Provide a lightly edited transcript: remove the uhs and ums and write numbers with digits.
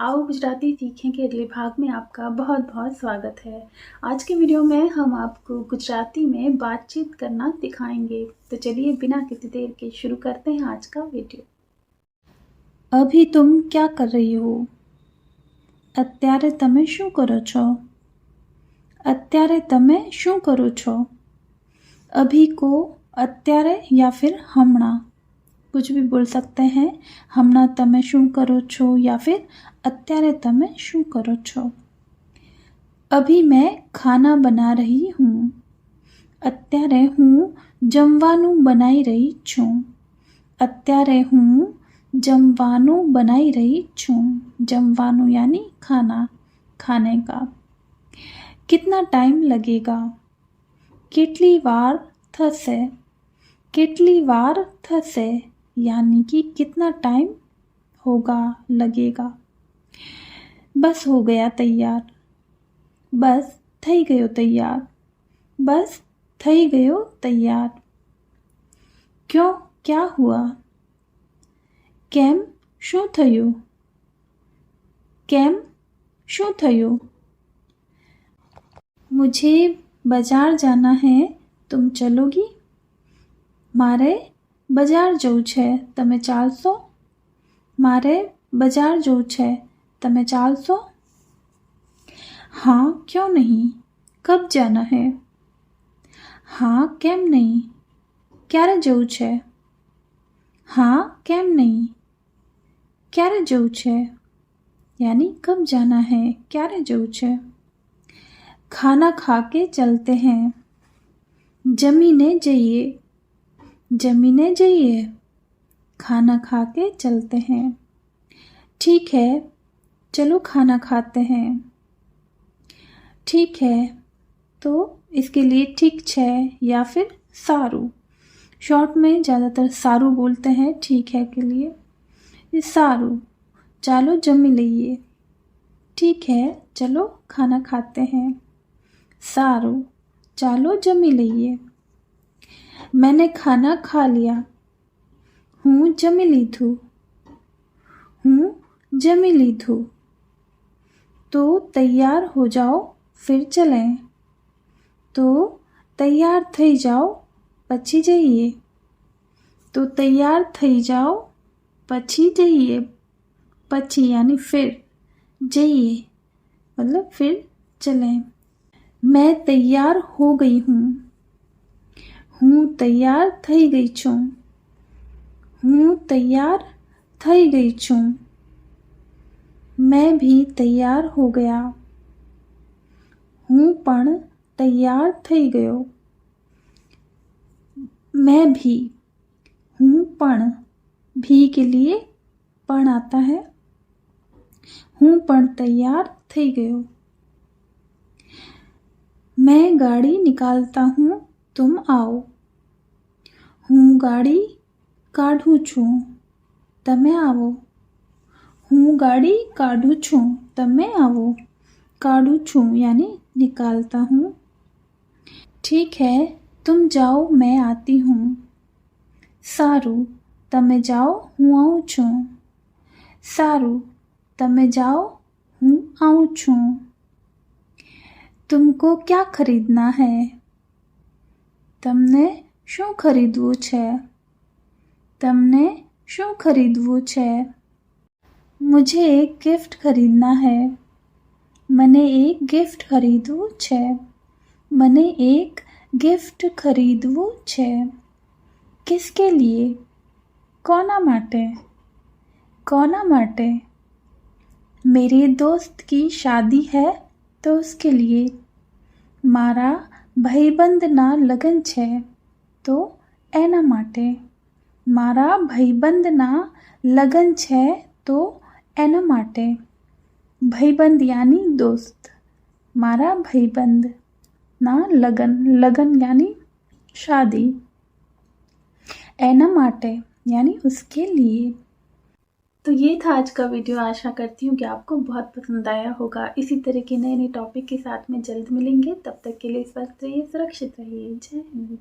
आओ गुजराती सीखें के अगले भाग में आपका बहुत बहुत स्वागत है। आज के वीडियो में हम आपको गुजराती में बातचीत करना सिखाएंगे। तो चलिए बिना किसी देर के शुरू करते हैं आज का वीडियो। अभी तुम क्या कर रही हो? અત્યારે તમે શું કરો છો? અત્યારે તમે શું કરો છો? अभी को અત્યારે या फिर હમણાં कुछ भी बोल सकते हैं। હમણાં તમે શું કરો છો या फिर અત્યારે તમે શું કરો છો? अभी मैं खाना बना रही हूँ। અત્યારે હું જમવાનું બનાઈ રહી છું। અત્યારે હું જમવાનું बनाई रही छूँ। जमवानु यानी खाना, खाने का। कितना टाइम लगेगा? કેટલી વાર થશે? કેટલી વાર થશે यानी कि कितना टाइम होगा, लगेगा। बस हो गया तैयार। बस થઈ ગયો तैयार। बस થઈ ગયો तैयार। क्यों, क्या हुआ? કેમ, શું થયું? કેમ, શું થયું? मुझे बाजार जाना है, तुम चलोगी? मारे बजार जવું છે, તમે ચાલશો? मारे बजार जવું છે, તમે ચાલશો? हाँ, क्यों नहीं? कब जाना है? हाँ, केम नहीं? ક્યારે જવું છે? हाँ, केम नहीं? ક્યારે જવું છે यानी कब जाना है, ક્યારે જવું છે। खाना खा के चलते हैं। जमीने जाइए। जमीने जाइए। खाना खा के चलते हैं। ठीक है, चलो खाना खाते हैं। ठीक है, तो इसके लिए ठीक छे या फिर सारू। शॉर्ट में ज़्यादातर सारू बोलते हैं ठीक है के लिए। ये सारू, चालो जमी लईए। ठीक है, चलो खाना खाते हैं। सारू, चालो जमी लईए। मैंने खाना खा लिया। हूँ जमी लीधु। हूँ जमी लीधु। तो तैयार हो जाओ, फिर चलें। तो तैयार थई जाओ, पछी जईए। तो तैयार थई जाओ, पछी जईए। पछी यानी फिर, जईए मतलब फिर चलें। मैं तैयार हो गई हूँ। हूँ तैयार थई गई छूँ। हूँ तैयार थई गई छूँ। मैं भी तैयार हो गया। हूँ पण तैयार थई गयो। मैं भी, हूँ पण, भी के लिए पण आता है। हूँ पण तैयार थई गयो। मैं गाड़ी निकालता हूँ, तुम आओ। हूँ गाड़ी काढूं छूँ, तमे आवो। हूँ गाड़ी काढूं छूँ, तमे आवो। काढूं छूँ यानी निकालता हूँ। ठीक है, तुम जाओ, मैं आती हूँ। सारू, तमे जाओ, हूँ आऊँ छूँ। सारू, तमे जाओ, हूँ आऊँ छूँ। तुमको क्या खरीदना है? तमने શું ખરીદવું છે? तमने શું ખરીદવું છે? मुझे एक गिफ्ट खरीदना है। મને એક गिफ्ट खरीदવું છે। મને एक गिफ्ट खरीदવું છે। किसके लिए? કોના માટે? કોના માટે? मेरे दोस्त की शादी है तो उसके लिए। मारा भाईबंधना लग्न छे तो एना माटे। मारा भाईबंधना लग्न छे तो एना माटे। भाईबंध यानी दोस्त। मारा भाईबंध ना लग्न, लग्न यानी शादी। एना माटे यानी उसके लिए। तो ये था आज का वीडियो। आशा करती हूँ कि आपको बहुत पसंद आया होगा। इसी तरह के नए नए टॉपिक के साथ में जल्द मिलेंगे। तब तक के लिए स्वस्थ रहिए, सुरक्षित रहिए। जय हिंद।